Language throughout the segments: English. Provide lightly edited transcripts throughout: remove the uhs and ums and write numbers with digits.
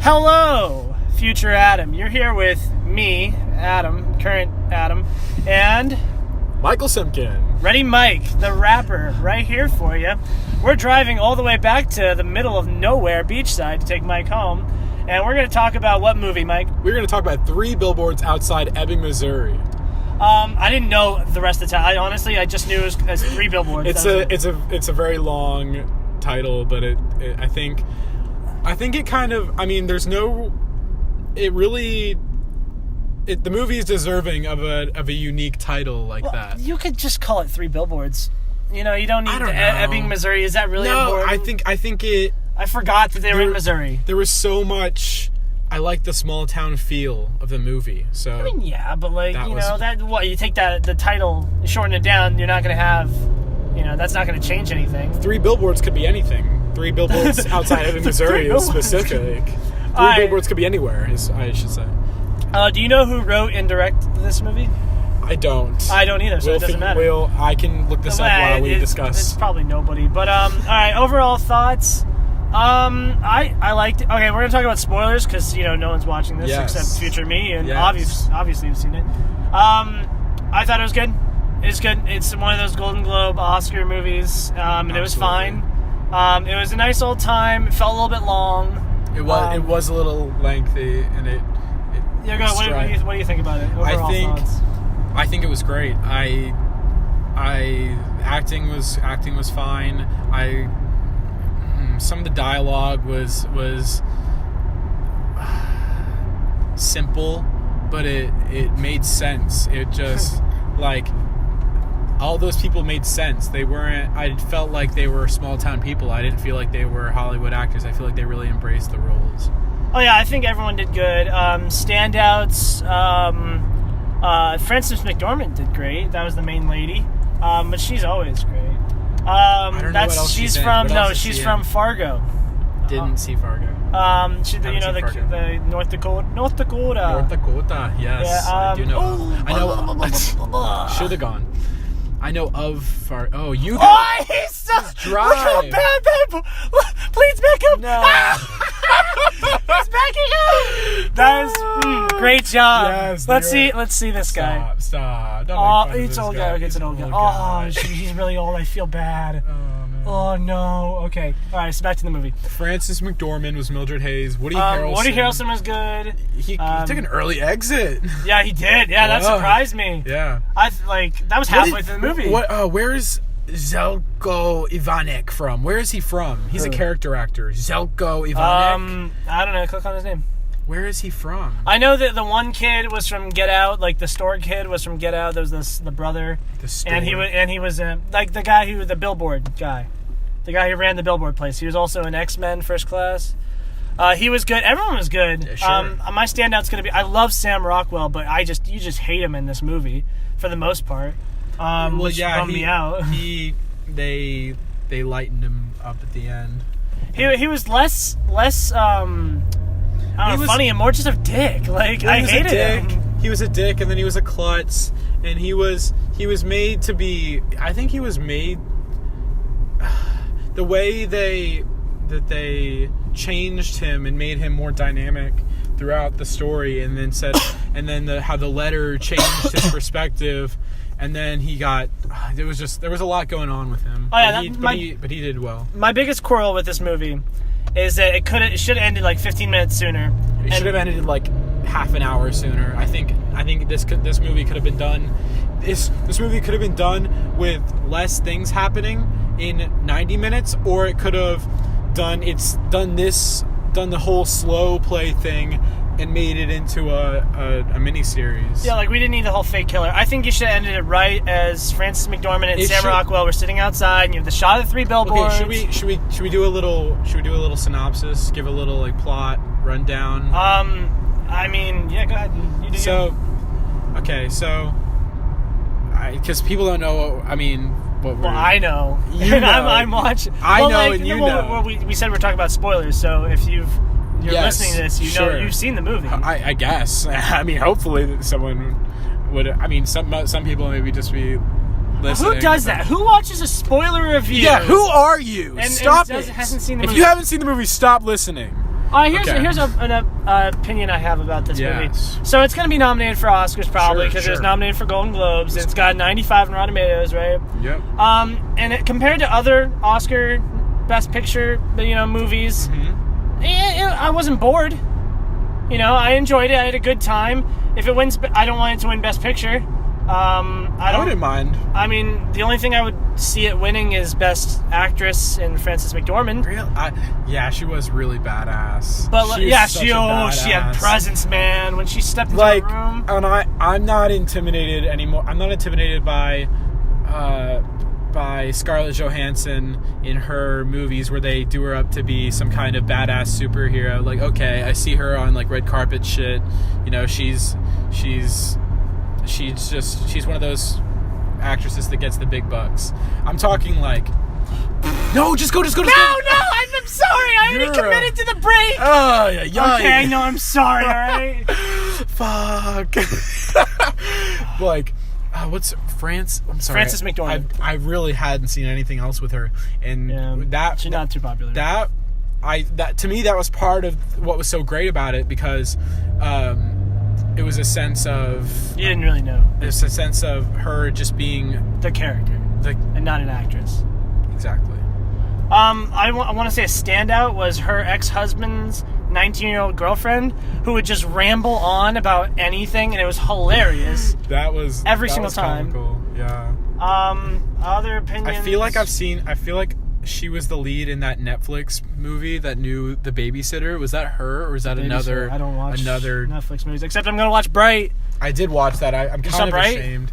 Hello, future Adam. You're here with me, Adam, current Adam, and Michael Simkin. Ready Mike, the rapper, right here for you. We're driving all the way back to the middle of nowhere, beachside, to take Mike home, and we're going to talk about what movie, Mike? We're going to talk about 3 Billboards outside Ebbing, Missouri. I didn't know the rest of the title. I just knew it was as 3 Billboards. It's a very long title, but I think it kind of, I mean, there's no, it really, the movie is deserving of a unique title like that. You could just call it 3 Billboards. You know, you don't need Ebbing, Missouri. Is that really important? I think it. I forgot that they were in Missouri. There was so much. I like the small town feel of the movie. So I mean, yeah, but you take the title, you shorten it down, you're not going to have, that's not going to change anything. 3 Billboards could be anything. 3 Billboards outside Ebbing, Missouri is specific. 3 Billboards could be anywhere, I should say. Do you know who wrote and directed this movie? I don't. I don't either, so it doesn't matter. I can look this up while we discuss. It's probably nobody. But, all right, overall thoughts. I liked it. Okay, we're going to talk about spoilers because, no one's watching this except future me, and obviously you've seen it. I thought it was good. It's good. It's one of those Golden Globe Oscar movies, and it was fine. It was a nice old time. It felt a little bit long. It was a little lengthy, and it what do you think about it? Overall thoughts? I think it was great. Acting was fine. Some of the dialogue was simple, but it made sense. It just all those people made sense. They weren't. I felt like they were small town people. I didn't feel like they were Hollywood actors. I feel like they really embraced the roles. Oh yeah, I think everyone did good. Standouts. Frances McDormand did great. That was the main lady, but she's always great. I don't know what else she's from Fargo. Didn't see Fargo. The North Dakota. North Dakota, yes. Yeah, I do know. I know. Should have gone. I know of Fargo. Oh, you go. Oh, he's drive. Look how bad that. Please back up. No. He's backing up. That is great job. Yes. Let's see this guy. Stop. Don't make fun of this old guy. It's an old guy. Oh, he's really old. I feel bad. Oh, man. Oh no. Okay. All right. So back to the movie. Frances McDormand was Mildred Hayes. Woody Harrelson. Woody Harrelson was good. He took an early exit. Yeah, he did. Yeah, that surprised me. Yeah. That was halfway through the movie. Where's Zelko Ivanek from? Where is he from? He's a character actor. Zelko Ivanek. I don't know. Click on his name. Where is he from? I know that the one kid was from Get Out. Like the store kid was from Get Out. There was the brother. The store. And he was the guy the Billboard guy. The guy who ran the Billboard place. He was also in X-Men First Class. He was good. Everyone was good. Yeah, sure. My standout's gonna be. I love Sam Rockwell, but you just hate him in this movie for the most part. Which bummed me out. They lightened him up at the end. He was less funny and more just a dick. I hated him. He was a dick, and then he was a klutz, and he was made to be. I think he was made. The way they changed him and made him more dynamic throughout the story, and then how the letter changed his perspective, and then he got. There was a lot going on with him. Oh yeah, but he did well. My biggest quarrel with this movie is that it should have ended 15 minutes sooner. It should have ended half an hour sooner. I think this movie could have been done. This movie could have been done with less things happening in 90 minutes, or it could have done the whole slow play thing and made it into a mini series. Yeah, we didn't need the whole fake killer. I think you should have ended it right as Frances McDormand and Sam Rockwell were sitting outside, and you have the shot of the 3 Billboards. Okay, should we do a little synopsis? Give a little plot rundown. Yeah, go ahead. You do. Because people don't know. I know. You know. I'm watching. I know, and you know. We said we're talking about spoilers, so if you're listening to this, know you've seen the movie. I guess. Hopefully someone would. Some people maybe just be listening. Who does that? Who watches a spoiler review? Yeah, who are you? Stop and it. Hasn't seen the if movie. you haven't seen the movie, stop listening. Here's an opinion I have about this movie. So it's going to be nominated for Oscars probably because it was nominated for Golden Globes. It's got 95 on Rotten Tomatoes, right? Yep. And compared to other Oscar Best Picture, movies, I wasn't bored. I enjoyed it. I had a good time. If it wins, I don't want it to win Best Picture. I wouldn't mind. I mean, the only thing I would see it winning is Best Actress in Frances McDormand. Yeah, she was really badass. But she had presence, man. When she stepped into the room. And I'm not intimidated anymore. I'm not intimidated by Scarlett Johansson in her movies where they do her up to be some kind of badass superhero. Like, okay, I see her on like red carpet shit. She's one of those actresses that gets the big bucks. I'm talking like, no, just go. No, I'm sorry. I already committed to the break. Oh, yeah. Okay, no, I'm sorry. All right. Fuck. What's France? I'm sorry. Frances McDormand. I really hadn't seen anything else with her, and she's not too popular. That to me that was part of what was so great about it because. It was a sense of... You didn't really know. It was a sense of her just being... The character. And not an actress. Exactly. I want to say a standout was her ex-husband's 19-year-old girlfriend who would just ramble on about anything, and it was hilarious. Every single time. Comical. Yeah. Other opinions... I feel like she was the lead in that Netflix movie, that new The Babysitter. Was that her, or was that another? I don't watch another Netflix movies, except I'm gonna watch Bright. I did watch that. I'm kind of ashamed.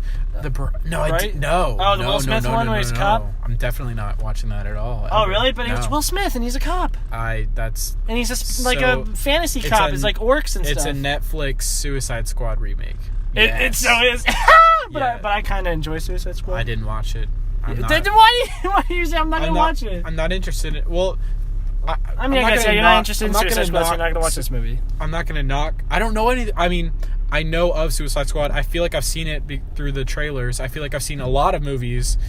No, I did no. Oh, the Will Smith one where he's a cop. I'm definitely not watching that at all. Oh, really? But it's Will Smith, and he's a cop. And he's just like a fantasy cop. It's like orcs and stuff. It's a Netflix Suicide Squad remake. It so is. But I kind of enjoy Suicide Squad. I didn't watch it. Why do you say I'm not going to watch it? I'm not interested in it. Well, I guess you're not interested in Suicide Squad, so you're not going to watch this movie. I'm not going to knock. I don't know anything. I mean, I know of Suicide Squad. I feel like I've seen it through the trailers. I feel like I've seen a lot of movies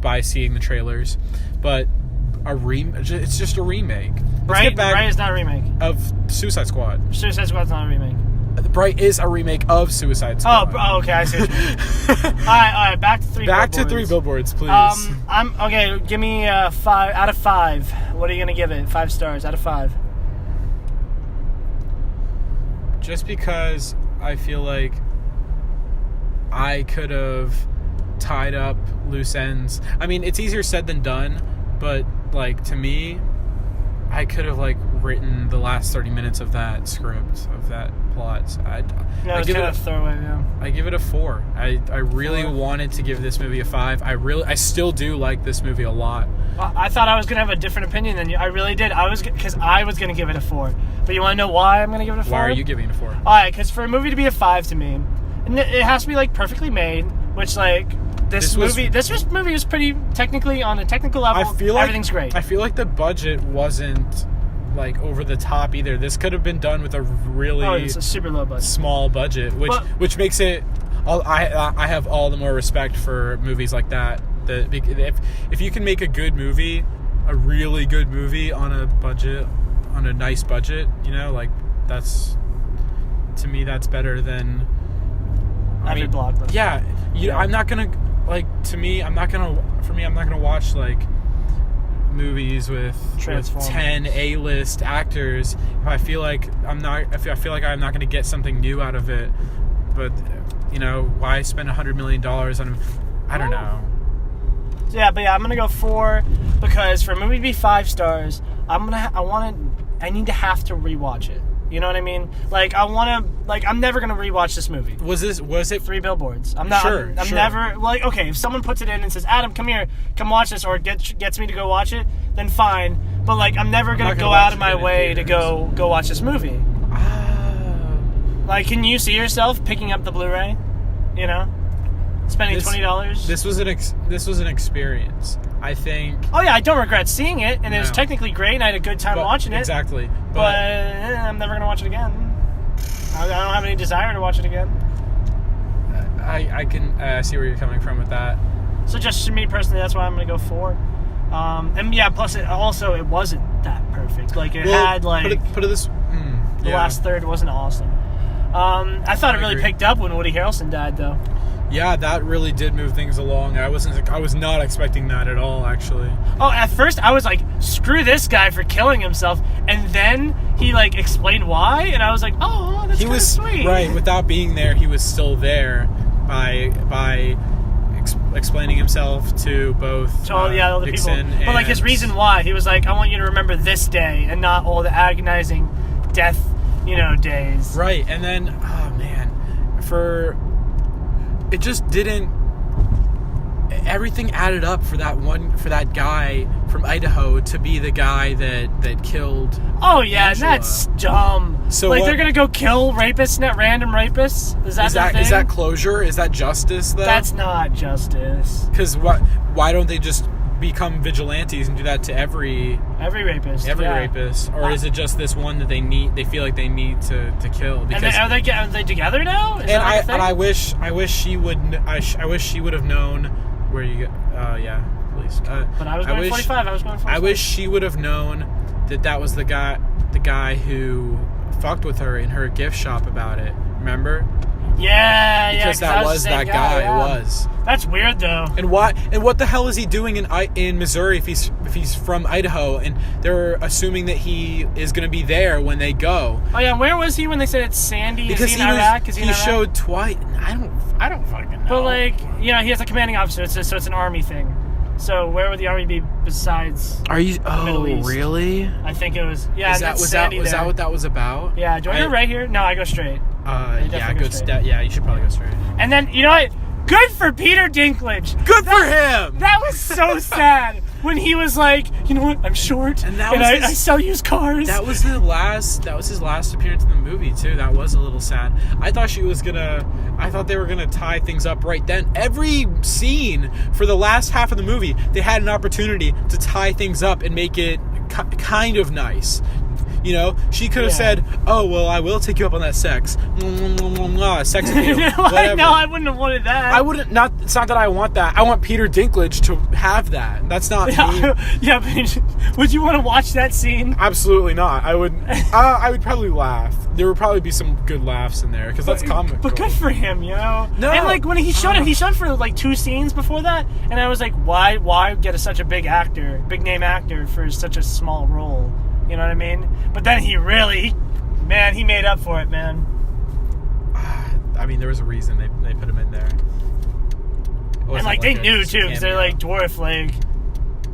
by seeing the trailers. But it's just a remake. Bright is not a remake. Of Suicide Squad. Suicide Squad's not a remake. Bright is a remake of Suicide Squad. Oh, okay, I see what you mean. All right, back to 3 Billboards. Back to 3 Billboards, please. Give me 5 out of 5. What are you gonna give it? 5 stars out of 5. Just because I feel like I could have tied up loose ends. I mean, it's easier said than done, but like to me, I could have like written the last 30 minutes of that script, of that plot. I give it a throwaway. Yeah. I give it a 4. I really wanted to give this movie a 5. I still do like this movie a lot. I thought I was gonna have a different opinion than you. I really did. Because I was gonna give it a 4. But you want to know why I'm gonna give it a 4? Why are you giving it a 4? All right, because for a movie to be a 5 to me, and it has to be like perfectly made, which like. This movie was pretty technically on a technical level. I feel like everything's great. I feel like the budget wasn't like over the top either. This could have been done with a really it's a super low budget, small budget, which makes it. I have all the more respect for movies like that. If you can make a good movie, a really good movie on a budget, on a nice budget, like that's to me that's better than. Blockbuster. Yeah, I'm not gonna. I'm not gonna watch like movies with 10 A-list actors if I feel like I'm not gonna get something new out of it. But why spend $100 million on? I don't know. I'm gonna go 4 because for a movie to be 5 stars, I need to have to rewatch it. You know what I mean? I'm never gonna rewatch this movie. Was it 3 Billboards? I'm not. Sure. I'm never okay. If someone puts it in and says, "Adam, come here, come watch this," or gets me to go watch it, then fine. But I'm never gonna go out of my way to go watch this movie. Can you see yourself picking up the Blu-ray? Spending $20. This was an experience. I think. Oh yeah, I don't regret seeing it, and it was technically great, and I had a good time watching it. Exactly. But I'm never gonna watch it again. I don't have any desire to watch it again. I can see where you're coming from with that. So just me personally, that's why I'm going to go 4. And yeah, plus it wasn't that perfect. Like it had like put it this. The last third wasn't awesome. I thought it really picked up when Woody Harrelson died, though. Yeah, that really did move things along. I was not expecting that at all, actually. Oh, at first I was like, screw this guy for killing himself, and then he like explained why, and I was like, oh, that's kind of sweet. Right, without being there, he was still there by explaining himself to both all the Nixon people. But like his reason why, he was like, I want you to remember this day and not all the agonizing death, days. Right, and then, oh man, it just didn't. Everything added up for that guy from Idaho to be the guy that killed. Oh yeah, Angela. That's dumb. So like they're gonna go kill rapists, not random rapists. Is that closure? Is that justice? Though that's not justice. Because why don't they just become vigilantes and do that to every rapist? Rapist, or is it just this one that they feel like they need to kill? Because are they together now? I wish she would have known where you go. Yeah, please. But I was going 45. I was going 45. I wish she would have known that was the guy who fucked with her in her gift shop about it. Remember? Yeah, because that was that guy. Yeah. It was. That's weird though. And what the hell is he doing in Missouri if he's from Idaho? And they're assuming that he is going to be there when they go. Oh yeah, where was he when they said it's Sandy? Because is he in Iraq? He showed twice. I don't fucking know. But like, he has a commanding officer, so it's an army thing. So where would the army be besides? Are you? The Middle East? Really? I think it was. Yeah, was that what that was about? Yeah. Do I go right here? No, I go straight. Yeah, good step. Yeah, you should probably go straight. And then you know what? Good for Peter Dinklage. Good for him. That was so sad when he was like, you know what? I'm short, and I sell used cars. That was his last appearance in the movie too. That was a little sad. I thought they were gonna tie things up right then. Every scene for the last half of the movie, they had an opportunity to tie things up and make it kind of nice. She could have said, "Oh, well, I will take you up on that sex appeal." Whatever. No, I wouldn't have wanted that. I wouldn't. It's not that I want that. I want Peter Dinklage to have that. That's not me. Yeah, but would you want to watch that scene? Absolutely not. I would. I would probably laugh. There would probably be some good laughs in there because that's comical. But good for him, No. And like when he showed he showed for like 2 scenes before that, and I was like, why get such a big name actor for such a small role? You know what I mean? But then he made up for it, man. I mean, there was a reason they put him in there. And like they knew too, because they're like dwarf, like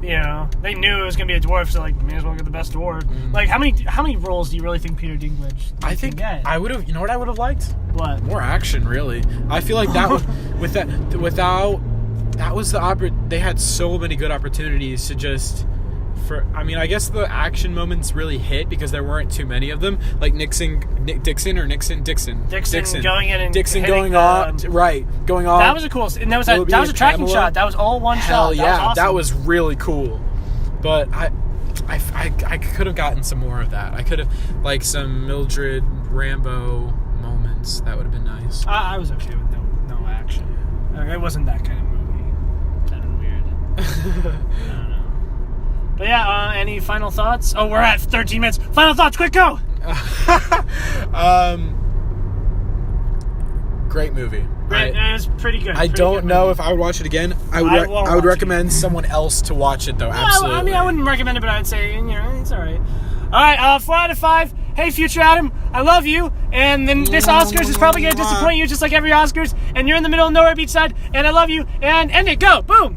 they knew it was gonna be a dwarf, so like may as well get the best dwarf. Like how many roles do you really think Peter Dinklage? I think I would have. You know what I would have liked? What? More action, really. I feel like that they had so many good opportunities to just. I guess the action moments really hit because there weren't too many of them. Like Dixon going in and Dixon going on, right? Going on. That was a cool. And that was a tracking shot. That was all one shot. Hell yeah, that was awesome. That was really cool. But I could have gotten some more of that. I could have like some Mildred Rambo moments. That would have been nice. I was okay with no action. It wasn't that kind of movie. Kind of weird. I don't know. But yeah, any final thoughts? Oh, we're at 13 minutes. Final thoughts, quick, go! Great movie. It was pretty good. I don't know if I would watch it again. I would recommend someone else to watch it, though. Absolutely. I mean, I wouldn't recommend it, but I'd say, it's all right. All right, 4 out of 5. Hey, future Adam, I love you. And then this Oscars is probably going to disappoint you just like every Oscars. And you're in the middle of nowhere beachside, and I love you. And end it. Go. Boom.